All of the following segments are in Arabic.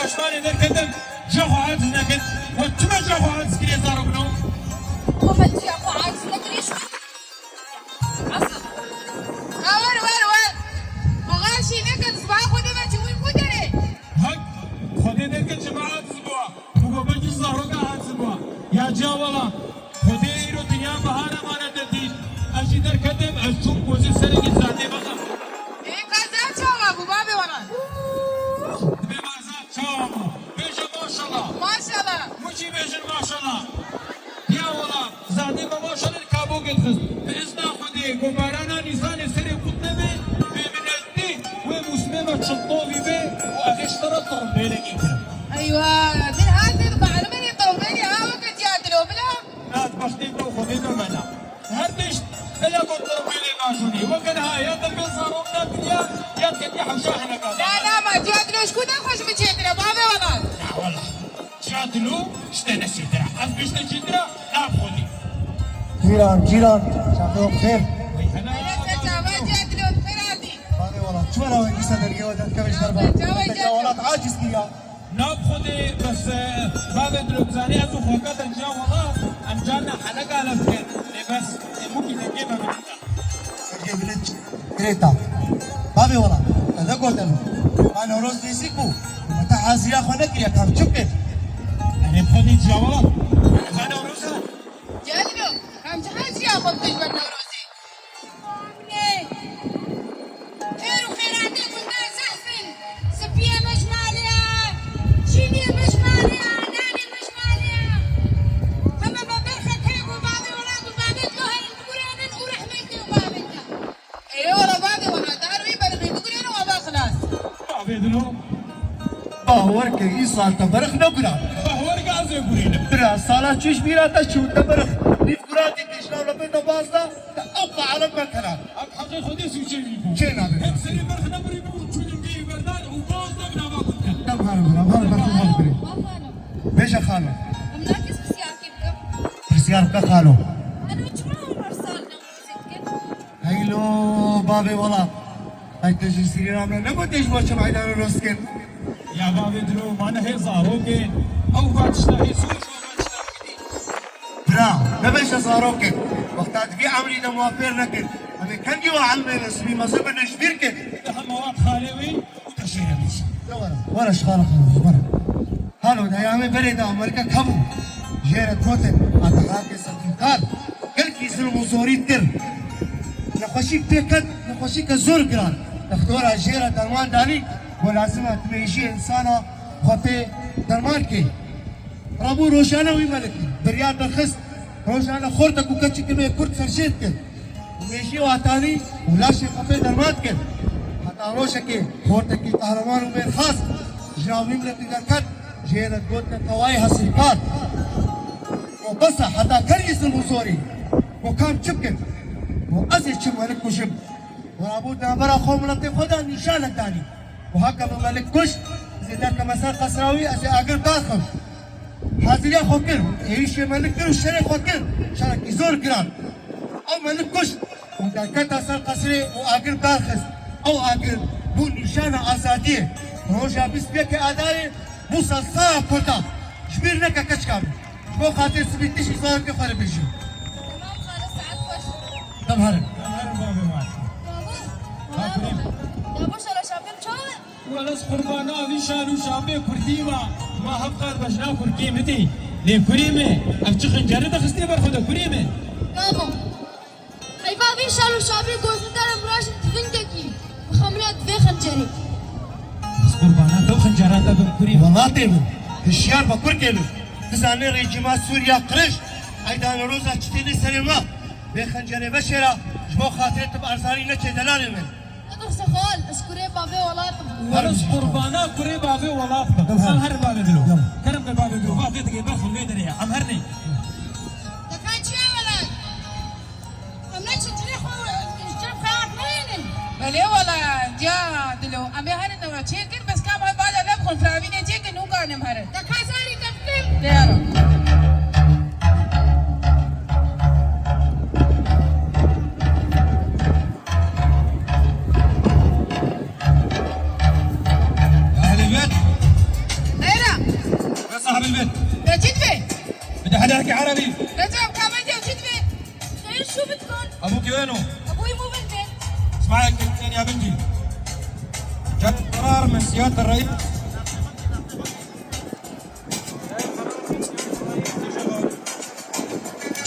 پشمانی درکردم جاخو عادز نکرد و چما جاخو عادز کریه زارو بنو وما جاخو عادز نکریش اصلا ور مغاشی نکرد زبا خودی ما چوی کودره هک خودی درکرد چما عادز بوا بگو بجی زارو که عادز بوا یا جا والا خودی ایرو دنیا بهانه مانه دردید اشی درکردم اشتون کوزی سرگی زاده بخم ای کازا چاوا بابا بوران ماشي بيجن ما شاء الله يا والله زادي ما شاء الله كابو قدس بإذن خدي قبرانا نيسان سري قدامي بمنتي ومسلمة شطوفي بي وأخي اشترط ربينا كده أيوة دي هذه معلومة طوبيني وقت جادلو بلا لا تبختي بلو خدي بمنا هردش إلا قلت ربيني ماشوني وقنها يا دبي صارونا بديا يا تكدي حوشاحنا قال لا ما جادلو شكون خوش بجيتنا بابي والله لا والله جادلو اشتنا شدرا أصبح شدرا لا خدي جيران شافوا بخير أنا جادلو فرادي هذه والله شو انا وين قصه الجواد كمش ضربه تجاولات عاجز كيا ناب خدي بس باب دروزاني أزو فوقات الجا والله أنجانا حلقة على فين بس ممكن نجيبها من تجيب لك كريتا بابي والله هذا قلت انا روز نسيكو متى حازي اخو نكري كم شكت يعني خدي جا والله أنا وروسها جادلو كم جهاز يا خد تجبر نوروزي خير وخيراتي كنا زحفن سبيه مش مالية شيني مش مالية ناني مش مالية فما ببرخة هيك وبابي ولا بابي تلوها القرآن ورحمتي وبابتها ايوه ولا بابي ولا دارو يبرخي تقولين وما خلاص بابي دلو باورك يصال تبرخ نقرا بهور قازي قرينا برا صالة شوش بيرا تشو تبرخ نفقراتي تشنا ولا بينا بازدا أبقى على مكان أب حقي خدي سوشي بيكو شين هذا هم سري برخنا بريبو وتشوني بيه بردان وبازنا بنا باقوتنا كم هارب بيش خالو مناكس بسياكي بكم برسيار كخالو انا وجمعهم ارسالنا ومسكن هيلو بابي والله هاي تجي سيرامنا نبغى تيجي وش معيدان الروسكن يا بابي دلو ما نهي زاروكين أو باتشتاهي سوشو برا نبيش صاروكن وقتات في عمري ده موافر لكن أنا كان جوا علمي اسمي ما زبنا شبيركن ده مواد خالوي وتشيها بيش ورا شغالة خلاص ورا هالو ده يا عمي بريدة أمريكا كابو جيرة كوتن أتحاك سنتينكار كل كيس المزوريت كر نخشيك تكت نخشيك الزور قران نختورها جيرة درمان داني ولازمها تميشي إنسانة خطي درمان كي رابو روشانا ويملكي برياد الخس روشانا خورتك وكتش كمية كرت سرشيت كي وميشي واتاني ولاشي خطي درمان كي حتى روشك خورتك قهرمان وبين خاص جراوين لك كت جيرة قوتنا قوايها سلطات وبس حتى كريس المصوري وكان شبكن وأزل شب ولك وشب ورابود نابرا خوم لطيف خدا نشانك داني وهكذا ملك كش زيدك مسار قصراوي أزي أقر داخل حاضر يا خوكر إيش ملك كر الشري خوكر شارك يزور كران أو ملك كش وإذا كنت أسار قصري وأقر داخل أو أقر بو نشانة أزادية روجا بس بيك أداري موسى صاع كرتا شبير لك كشكام شبو خاطر سبيتش يصور كفر بيجي تمام خالص ساعات وش طب هرب بابي مات بابا شلا شابين شوي ولس قربانا في شانو شابي كرديما ما هبقار بشنا كركيمتي ليه كريمة أفتخن جرد خستي برخدا كريمة بابا هاي بابي شالو شابي قوزن دارم راش تفندكي وخملات في خنجري بس قربانا تو خنجرات بالكريمة والله تيمو الشيار بكر كيلو تزاني ريجيمات سوريا قرش ايضا روزا تشتيني سليما بخنجري بشرة جبو خاطري تبقى ارزاني نتشي دلالي من أدوخ سخال أشكري بابي ولا ولس قربانا كري بابي ولا أفضل أم هر بابي دلو كرم بابي دلو بابي تجي بخل ميدري أم هرني تكان شيء ولا أمنا تشتري خو تشتري خيار مين بلي ولا جا دلو أمي هرن ولا تشيكن بس كم هاي بعد أنا بخون فرابيني تشيكن هو كان مهرن تكان ساري تفكير ليه احكي عربي. رجب كابتن وشتبه. خير شو بدكم؟ ابوك وينه؟ ابوي مو بالبيت. اسمعي كلمتين يا بنتي. جاء قرار من سيادة الرئيس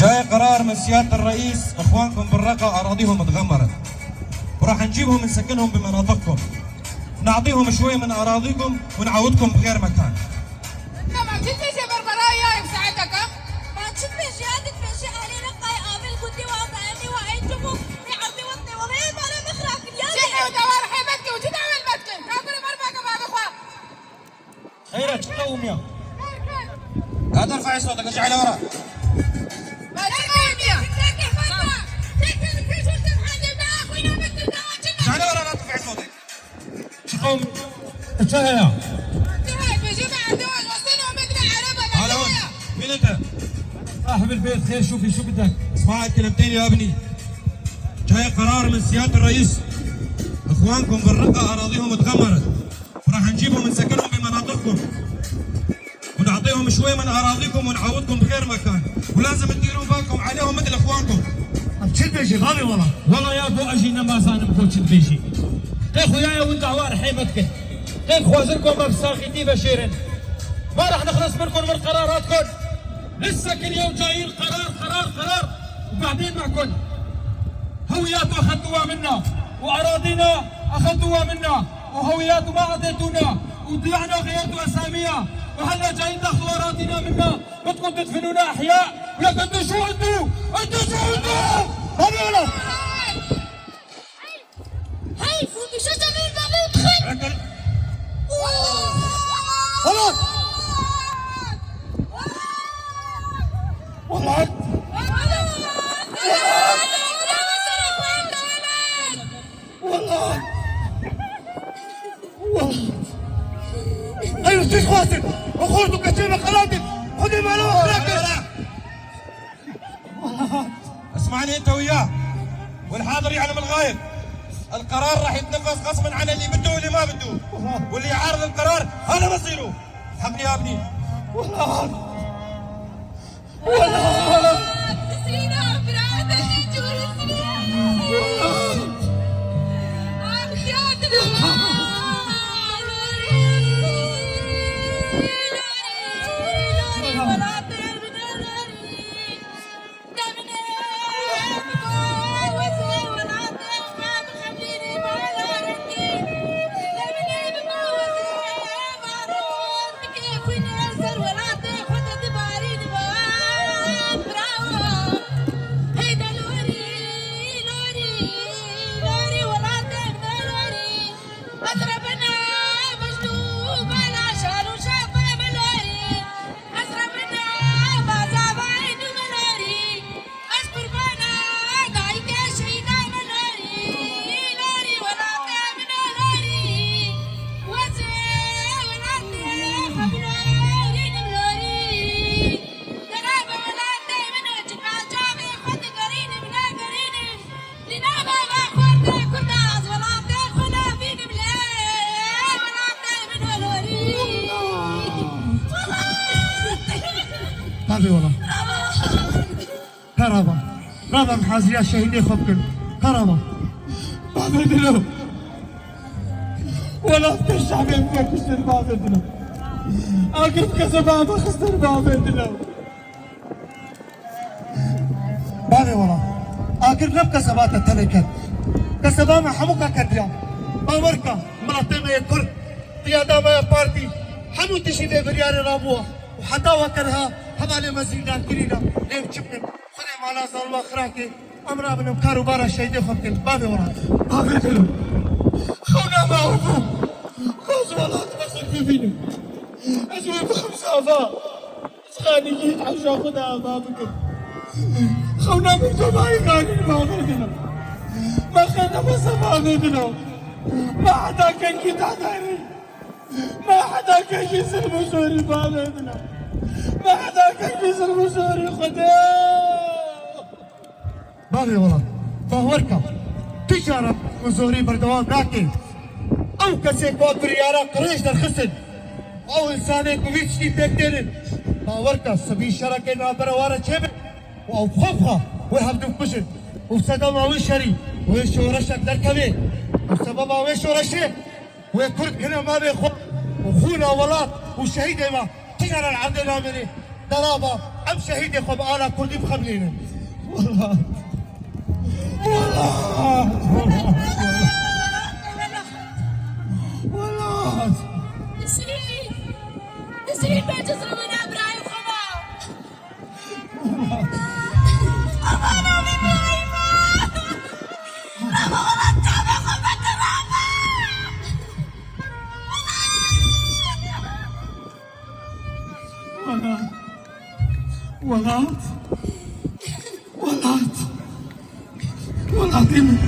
جاي قرار من سيادة الرئيس اخوانكم بالرقة اراضيهم تغمرت وراح نجيبهم نسكنهم بمناطقكم نعطيهم شوي من اراضيكم ونعوضكم بغير مكان. انت ما تجي بربرايا بساعتك ها؟ ما تشوف جهادك في شيء علي رقاي قابل كنتي واطعني وعيتكم في عرضي وطني وغير ما انا مخراك اليوم. جحي ودوار حيبتك وتدعم البتكن كاكل مربك باب اخوك. خيرك تقوم يا هذا ارفعي صوتك ارجعي على ورا. ما تقوم يا تكي فترة تكي في شو تفحدي بنا اخوينا بنت الدواجن. ارجعي على ورا لا ترفعي صوتك. تقوم انتهى. انتهى بجيب الدواج وصلهم بدنا عربة. هلا وين؟ مين انت؟ صاحب البيت خير شوفي شو بدك؟ اسمعي كلمتين يا ابني. جاي قرار من سيادة الرئيس اخوانكم بالرقة اراضيهم تغمرت وراح نجيبهم نسكنهم بمناطقكم ونعطيهم شوي من اراضيكم ونعوضكم بغير مكان ولازم تديروا بالكم عليهم مثل اخوانكم. عم تشد بيجي غالي والله. والله يا ابو اجي نمازان بكوتش بيجي. تاخو يا وندعوار حيبتك. تاخو وزركم بساخيتي بشيرن. ما راح نخلص منكم من قراراتكم. لسه كل يوم جايين قرار وبعدين معكم. هويات اخذتوها منا واراضينا اخذتوها منا وهويات ما اعطيتونا وضيعنا وغيرتوا اساميها وهلا جايين تاخذوا اراضينا منا بدكم تدفنونا احياء ولكن انتوا شو انتوا؟ هذا ولا هاي فوتي شو جميل بابي وتخن. خلاص والله والله ايوه ست خواتك اخوتك كثير خلاتك خذي ماله اخرك. اسمعني انت وياه والحاضر يعلم الغايب. القرار راح يتنفذ غصبا عن اللي بده واللي ما بده واللي يعارض القرار هذا مصيره. حقني يا ابني. سرينا برادة جور سرينا. هذا والله كرامة رابع محازية شهيدي خبكن كرامة ما بدنا ولا ترجع بينك خسر ما بدنا. اقرب كسبابة خسر ما بدنا. هذا والله اخر نبكة سبات التلكت كسبامة حموكا كديا امريكا مرتبة يكرد قيادة ما بارتي حمو تشيدي بريار رابوه وحتى وكرها حبالي مزيدان كرينا ليه بشبن خذي معنا ظلمة خراكي امرا بنم كاروبارا شهيدي خبكن بابي ورا ما بدنا خونا ما عرفوا خوز والله تبصر فينا اسوي بخمسة افا سخاني جيت عشان خدها ما بكر خونا من جماعي قانين ما بدنا ما خدنا بس ما بدنا ما حدا كان كي تحضري ما حدا كان يسر مشوري ما بدنا ما حدا كان يسر مشوري خداه بابي والله باوركا تجارة وزوري بردوام راكي او كسي كوات بريارا قريش در خسن او انساني كويتشتي بيكتيرن باورك سبي شركة نابرة وارا شبه وأوقفها ويهبدو بشن وصدام أوي شري ويشورشك دركبي وسبب أوي شورشة ويكرد هنا ما بيخو وخونا ولاد وشهيد ما تجرى العدنا مني ضرابة أم شهيد خب أنا كردي بخبلينا والله والله نسرين ما جزر من ابراهيم خما خمانا بابراهيم رابا والله تعبي خمت رابا ولات إمي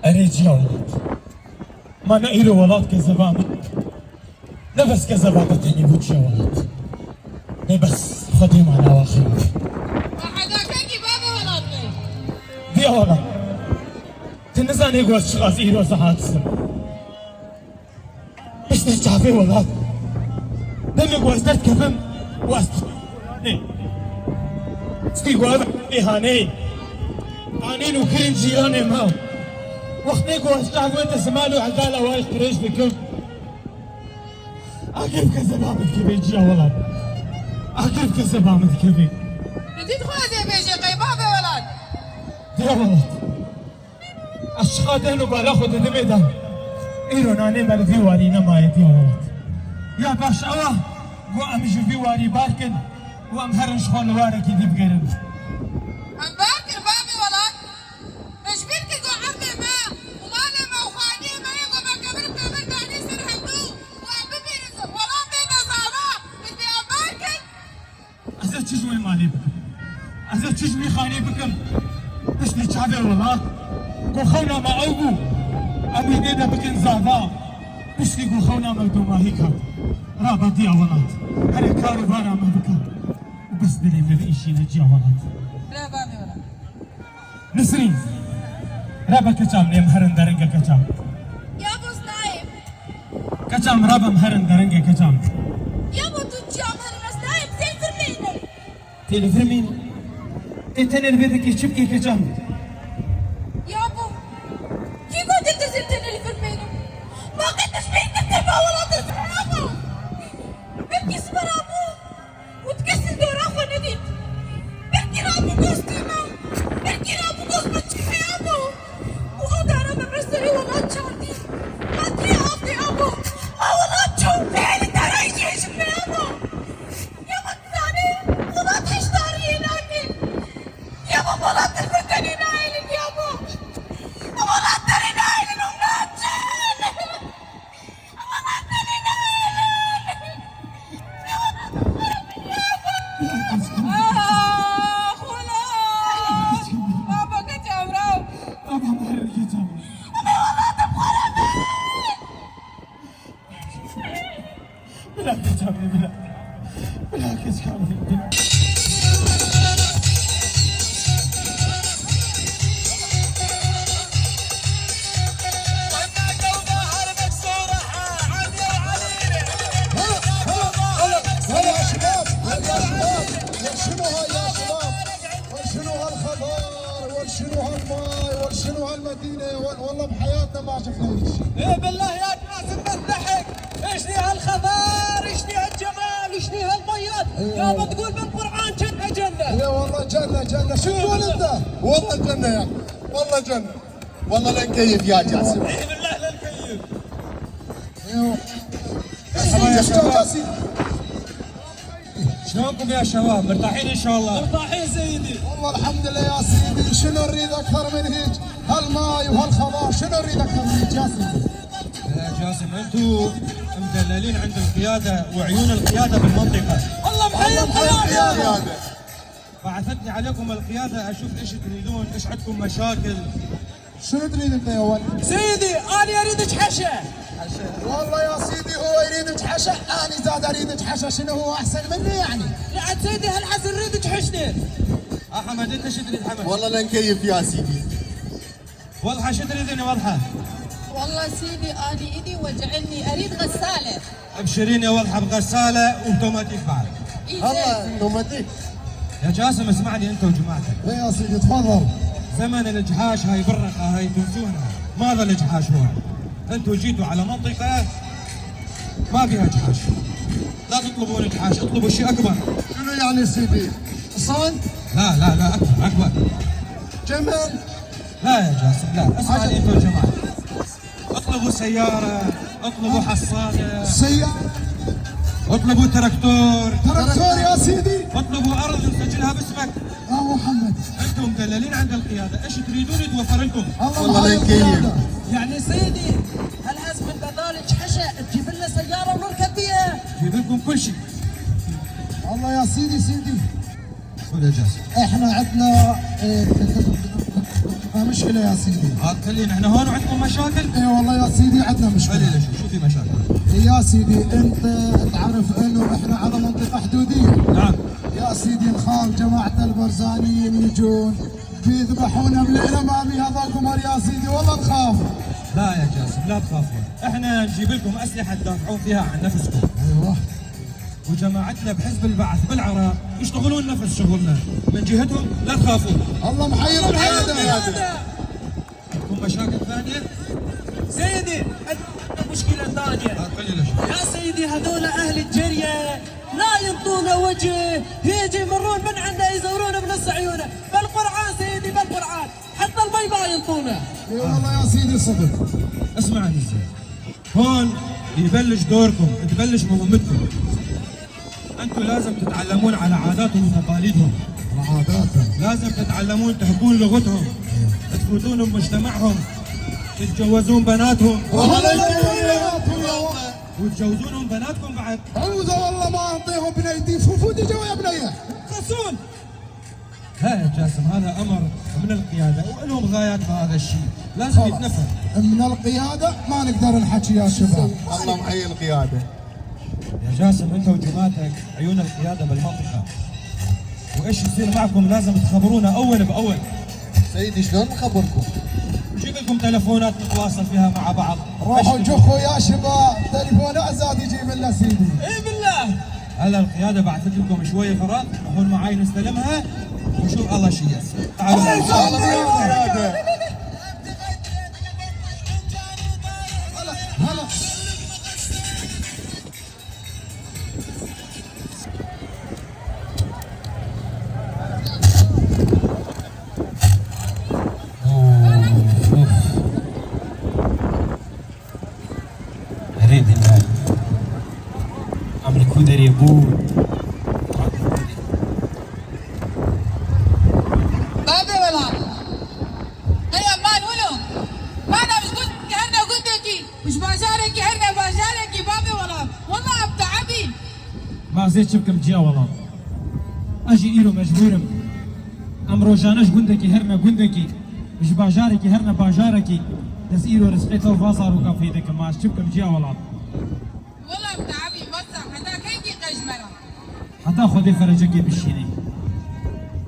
أريد يا ولد ما نقيل ولاد كذبان نفس كذبان تاني بوش يا ولد بس خديم على واخر وحداكني بابا ولدني دي يا ولد تنزاني يقول شغاز إيرو ساعات السنة بس نشافي ولد دمي قوزدت كفم واستخدمني سكي قوزدت إيهاني آنين وكرين جيراني ماو وقتك واستعب وانت سمالو عدالة وايش قريش بكم أقرب كذبا بالكبيج يا ولد أقرب كذبا بالكبيج بديت خوازي بيجي قي بابا ولد يا ولد الشقادين وبالاخو دميدا إيرو ناني مالفي واري نمايت يا ولد يا باش أوه وأم جوفي واري باركن وأم هرن شخون واركي دي بغيرن أم باكر بابا ولد مش بنتي جو عمي ما ومانا ما وخاني ما يقو ما قبل باني سر هدو وأم ببيرز ولا بينا زعما بدي أم باكر أزا تشجمي مالي بكم أزا تشجمي خاني بكم بس نتشابه ولد قو خونا ما أوغو أبي ديدا بكن زادا بس قو خونا ما دوما هيكا رابطي يا ولد هل كارو بارا ما بكم وبس دلي من إيشي نجي يا ولد لا بابا ولد نسرين رابا كچام نيم هرن درنگا كچام يا ابو سنايب كچام رابا مهرن درنگا كچام يا ابو تجام هالمسنايب زي الفرمينة تلفرمين تتن البيت كي شبكي كچام يا ابو كيف كنت تزلتني الفرمينة ما كنتش بيك تتبع ولا تزرع ابو ببكي صبر ابو وتكسر دور اخو نديم بحكي لابو قوستيما بحكي لابو قوس بتشوفي ابو وهذا انا بمرسلي ولا تشاردي ما تري ابدي ابو ولا تشوفي اللي ترى يجي شوفي ابو يا بطاني ولا تحشتاري لكن يا بابا لا تلفتني بالعكس كانوا في الدنيا. هلا يا شباب، هلا يا شباب، ورشنوها يا شباب، ورشنوها الخضار، ورشنوها الماي، ورشنوها المدينة، والله بحياتنا ما شفنا شيء. ايه بالله يا جاسم بتضحك، ايش لي هالخضار، ايش لي هالجمال، ايش لي هالميات، يا ما تقول بالقرآن جنة جنة. يا والله جنة جنة، شو تقول انت؟ والله جنة يا اخي، والله جنة، والله لنكيف يا جاسم. ايه بالله للكيف. يا شباب، شلونكم يا شباب؟ مرتاحين ان شاء الله؟ مرتاحين سيدي. والله الحمد لله يا سيدي، شنو نريد اكثر من هيك؟ هالماي وهالخضار، شنو نريد اكثر من هيك يا سيدي؟ يا جاسم انتم مدللين عند القياده وعيون القياده بالمنطقه. الله محيي القياده. بعثتني عليكم القياده اشوف ايش تريدون، ايش عندكم مشاكل. شنو تريد انت يا ولد؟ سيدي انا اريد اتحشى. والله يا سيدي هو يريد يتحشى، انا زاد اريد اتحشى، شنو هو احسن مني يعني؟ لا عاد سيدي هالحسن نريد تحشني. احمد انت شو تريد حمد؟ والله لنكيف يا سيدي. وضحى شو تريدني وضحى؟ والله سيدي أنا إيدي وجعني أريد غسالة. ابشرين يا وضحى بغساله واوتوماتيك بعد. الله اوتوماتيك. يا جاسم اسمعني انت وجماعتك. ايه يا سيدي تفضل. زمن الاجحاش هاي برقه هاي تنسونها، ماذا الاجحاش هون؟ انتوا جيتوا على منطقه ما فيها اجحاش. لا تطلبون اجحاش، اطلبوا شيء اكبر. شنو يعني سيدي؟ صند؟ لا اكبر. جمل؟ لا يا جاسم لا، اسمعني انت وجماعتك. اطلبوا سياره، اطلبوا حصاله، سيارة؟ اطلبوا تراكتور، تراكتور يا سيدي؟ اطلبوا ارض نسجلها باسمك. محمد. انتم مدللين عند القياده، ايش تريدون يتوفر لكم؟ والله لنكيف. يعني سيدي هالحسب من بذلك حشا تجيب لنا سيارة ونركب فيها. جيب لكم كل شيء. والله يا سيدي قول يا جاسم. احنا عندنا مشكلة يا سيدي. خلينا احنا هون وعندكم مشاكل؟ اي والله يا سيدي عندنا مشكلة. قليلة شو في مشاكل؟ يا سيدي انت تعرف انه احنا على منطقة حدودية. نعم. يا سيدي نخاف جماعة البرزانيين يجون بيذبحونا بالإرمامي هذا قمر يا سيدي، والله نخاف. لا يا جاسم لا تخافون، احنا نجيب لكم اسلحة تدافعون فيها عن نفسكم. ايوه. وجماعتنا بحزب البعث بالعراق يشتغلون نفس شغلنا، من جهتهم لا تخافون. الله محيي القيادة. عندكم مشاكل ثانية؟ سيدي عندنا مشكلة ثانية. قليلة شوي. يا سيدي هذول أهل الجرية لا ينطونا وجه، يجي يمرون من عنا يزورونا بنص عيونه، بالقرآن سيدي بالقرآن، حتى المي ما ينطونا. اي والله يا سيدي صدق. اسمعني زين. هون يبلش دوركم، تبلش مهمتكم. انتم لازم تتعلمون على عاداتهم وتقاليدهم. عاداتهم. لازم تتعلمون تحكون لغتهم، تفوتون بمجتمعهم، تتجوزون بناتهم وتجوزونهم بناتكم بعد. عوزة والله ما انطيهم بنيتي فوتي جوا يا بنيه. قصون. لا يا جاسم هذا امر من القياده ولهم غايات بهذا الشيء، لازم يتنفذ. من القيادة ما نقدر نحكي يا شباب. الله محيي القيادة. يا جاسم انت وجماعتك عيون القياده بالمنطقه، وايش يصير معكم لازم تخبرونا اول باول. سيدي شلون نخبركم؟ نجيب لكم تلفونات نتواصل فيها مع بعض. روحوا جخوا يا شباب، تليفون اعزاد يجيب لنا سيدي. اي بالله. هلا القياده بعثت لكم شويه فراغ، هون معاي نستلمها وشوف الله شو يسر. تعالوا. الله محيي القيادة. هلا. اريد المال عمري كودر يبو. بابي ولا هيا ما نقولوا ما انا مش قلت هرنا قلتكي مش باشارك هرنا باشارك بابي ولا والله بتعبي. ما زيت شبكم جيا والله. اجي ايرو مجبورم. امرو جانش قندكي هرنا قندكي مش باجاركي هرنا باجاركي. بس ايرو رزقيته وفاصار وكافيتك ما شبكم جيا والله. والله بتعبي بس حتى كيكي قجمرة. حتى خودی فرجکی بشینی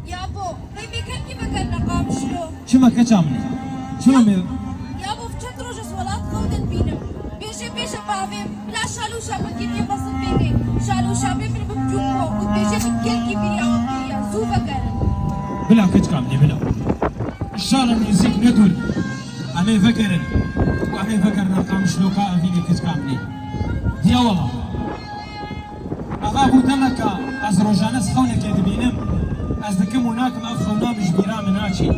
يا ابو ريمي كان كيما كان نقام شلو چما کچامنی چما می يا ابو في چند روز ولات خودن بينم بيجي بافيم لا شالو شابن كيف يبصن بيني شالو شابن من بمجوكو وبيجي بكل كبير يا وكيا زوبا كان بلا کچامنی بلا ان شاء الله نزيك ندول امي فكرن وامي فكر نقام شلوكا افيني کچامنی دیا والله أغابو تمكا از روجانس خونك دبينم از دكم هناكم اف خونا بجبيرا مناشي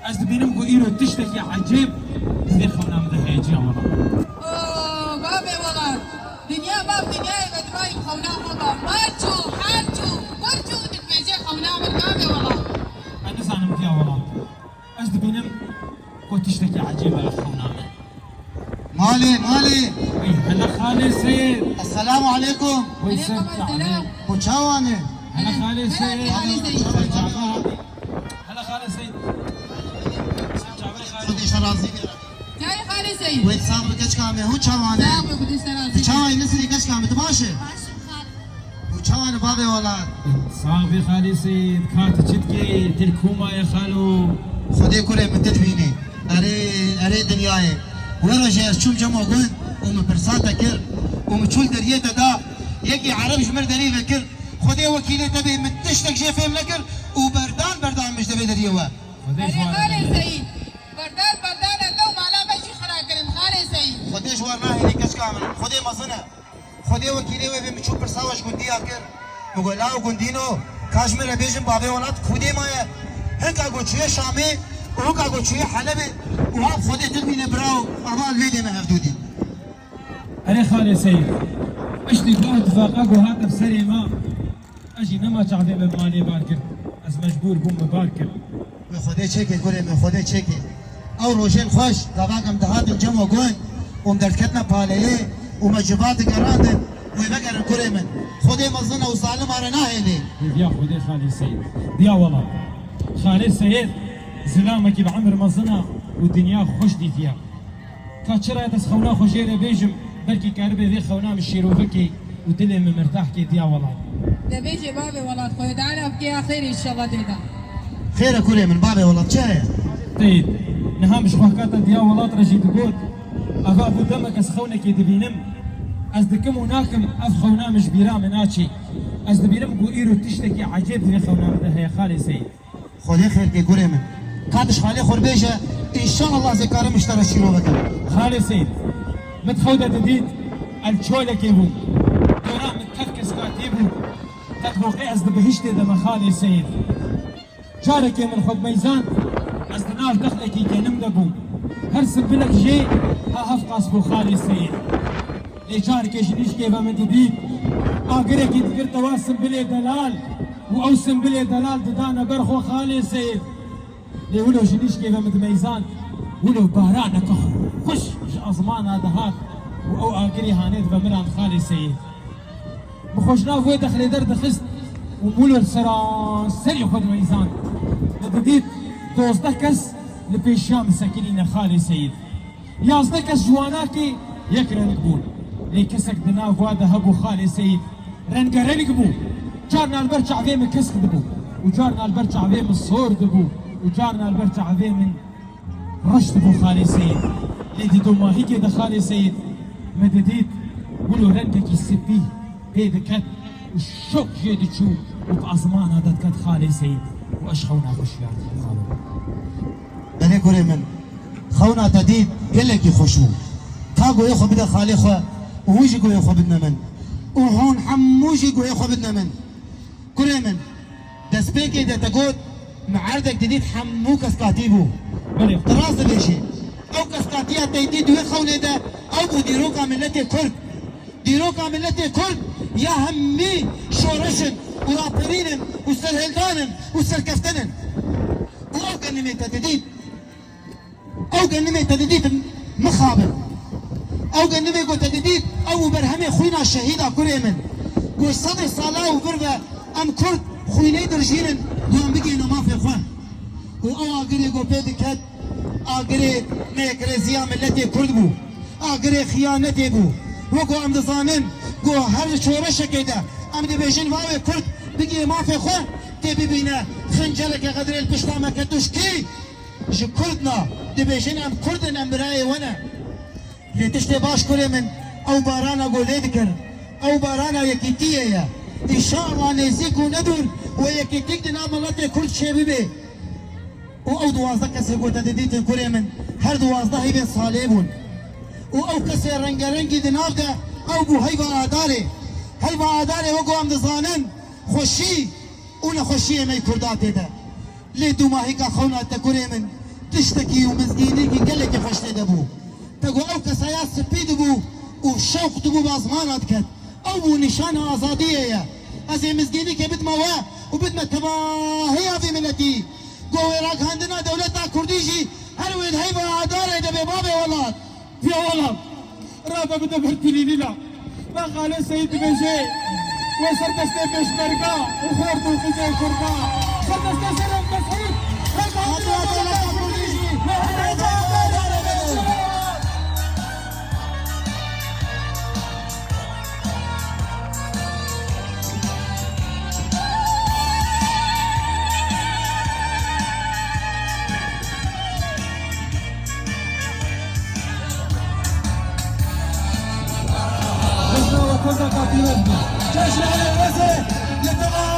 از دبينم قو إيرو تشتكي عجيب ذي خونا مدهيجي والله بابي والله دنيا باب دنيا بدماي خونا خبا مارجو حارجو ورجو تتبيجي خونا من بابي والله أنا سانم فيها والله از دبينم قو تشتكي عجيب اف خونا من مالي اي هلا خالي سيد السلام عليكم ويسد السلام. وشاواني هلا خالي سيد هلا خالي سيد خودي شرازي جاي خالي سيد ويت صابر كش كامي هو شاواني سلام وخدي سلام شاواني نسري كش كامي تماشي ماشي خالد وشاواني بابي والله صافي خالي سيد كات تشتكي تلكوما يا خالو خودي كله من تدفيني اري دنياي ورجع شوم جمع قول ومبرساتا كر ومشول دريتا دا يجي عرب جمر دري فكر خودي وكيلي تبي من تشتك جي فهم لكر وبردان مش تبي دريوا هذه خالي سيد بردان النوم على بيجي خراكرم خالي سيد خودي جوار ناهي كش كامل خودي مصنع خودي وكيلي وبي مشول برساوش قندي اكر بقول لا قندينو كاشمير بيجم بابي ولاد خودي ما هنكا قوتشي شامي وهنكا قوتشي حلبي وهاب خودي تلمي براو اما الفيديو ما هفدودي أنا خالي سيد اشتي كلها اتفاقاك وهات بسري ما اجي نما تعرفي بمالي باركر از مجبور بوم باركر من خودی چکی گوره من خودی چکی او روشن خوش دواقم دهات الجمع گوین ومدركتنا باليه ومجبات قرادن ويبقر الكوري من خودي مظنة وصالم أرناه لي ديا خودي خالي سيد ديا والله خالي سيد زلامك بعمر مظنة والدنيا خوش دي فيها كاتشرا دس خونا خوشيرة بيجم بركي كاربي ذي خونا مش شيروفكي ودلي من مرتاح كي ديا والله ده بيجي بابي والله خوي تعالى بكي خير ان شاء الله تيدا خير كوري من بابي والله بشاية طيب نها مش خوكاتا ديا والله ترجي تقول أفا أبو دمك أسخونك يدبينم أصدقكم هناكم أفخونا مش بيرا مناتشي أصدبينم قو إيرو تشتكي عجيب ذي خونا بدها يا خالي سيد خودي خير كي كوري من كادش خالي خربيشة إن شاء الله زي كارم اشترى شيلو بكر خالي سيد متخودة جديد الشولة كيبو دورا متكفكس كاتيبو تطبوقي أصد بهشتي دم خالي سيد شاركي من خد ميزان أصدناف دخلكي كنم دبو هرسل بلك جي ها هفقاس بو خالي سيد لي شاركي شنيش كيفا من جديد آقريكي تقر تواسم بلي دلال وأوسم بلي دلال ددانا برخو خالي سيد لي ولو شنيش كيفا من ميزان ولو بارانك خش أزمان هذا هاك او آقري هانيت بمران خالي سيد بخوشنا فوي دخلي در دخست ومولو السران سري خد ميزان لديد دوزده كس لبيشام ساكنين خالي سيد يازده كس جواناكي يكرن قبول لي كسك دنا فواده هبو خالي سيد رنقرن قبول جارنا البرجع فيه من كسك دبو وجارنا البرجع فيه من الصور دبو وجارنا البرجع فيه من رشد بو خالي سيد لدي دوما هيك ده خالي سيد مدديد ولو رنقك يسبيه هيدا كت والشوك جيد تشوف وبأزمان هذا كت خالي سيد واشخونا خشيات خالو بني كوري من خونا تديد قلك يخشو تاقو يخو بدا خالي خو ووجي قو يخو بدنا من وهون حموجي قو يخو بدنا من كوري من دسبيكي دا تقول معارضك تديد حمو كسكاتيبو بلي دراسة ليشي او كسكاتيا تيديد ويخوني دا او بو ديروكا ملتي كرد ديروكا ملتي كرد يا همي شورشن ورابرينن وسرهلدانن وسركفتنن او كنمي تديد او كنمي تديد مخابر او كنمي قو تديد او برهمي خوينا الشهيدة كريمن قو صدي صلاة وبرغة ام كرد خويني درجيرن دوام بقينا ما في اخوان او اقري قو بيدك هد اقري نيكري زيام التي كرد بو اقري خيانتي بو وقو ام دزانن قو هر شورشة كيدا ام دي بيجين واوي كرد بقي ما في خو تبي بينا خنجرك قدر البشطامة كتشكي جي كردنا دبيجين ام كردن ام براي وانا اللي تشتي باش كل من او بارانا قول ذكر او بارانا يكيتيه يا ان شاء الله نزيك وندور ويكيتيك دنا ملاتي كل شيء بيبي او دوازده کسی گوته دیدین کره من هر دوازده هی بین صالبون او کسی رنگی دناف ده او بو هیوا آداره و گوام دزانن خوشی اون خوشی می کرداته ده لی دو ماهی که خونات کره من تشتکی و مزگینی که گله که خوشته ده بو تگو او کسی یا سپید بو و شوق بو بازمانات کد او بو نشان آزادیه یا از مزگینی که بدما و بدما تباهی آفی ملتی قوي راك عندنا دولتنا كرديجي هل وين هيبة عدارة ده ببابي ولاد يا ولد رابا بده برتلي لنا ما قال السيد بيجي وصرت استبش برقا وخورت وخزي كرقا صرت استسلم مسعود هذا دولتنا كرديجي كنا قاتلين جيش على الوزن يتبع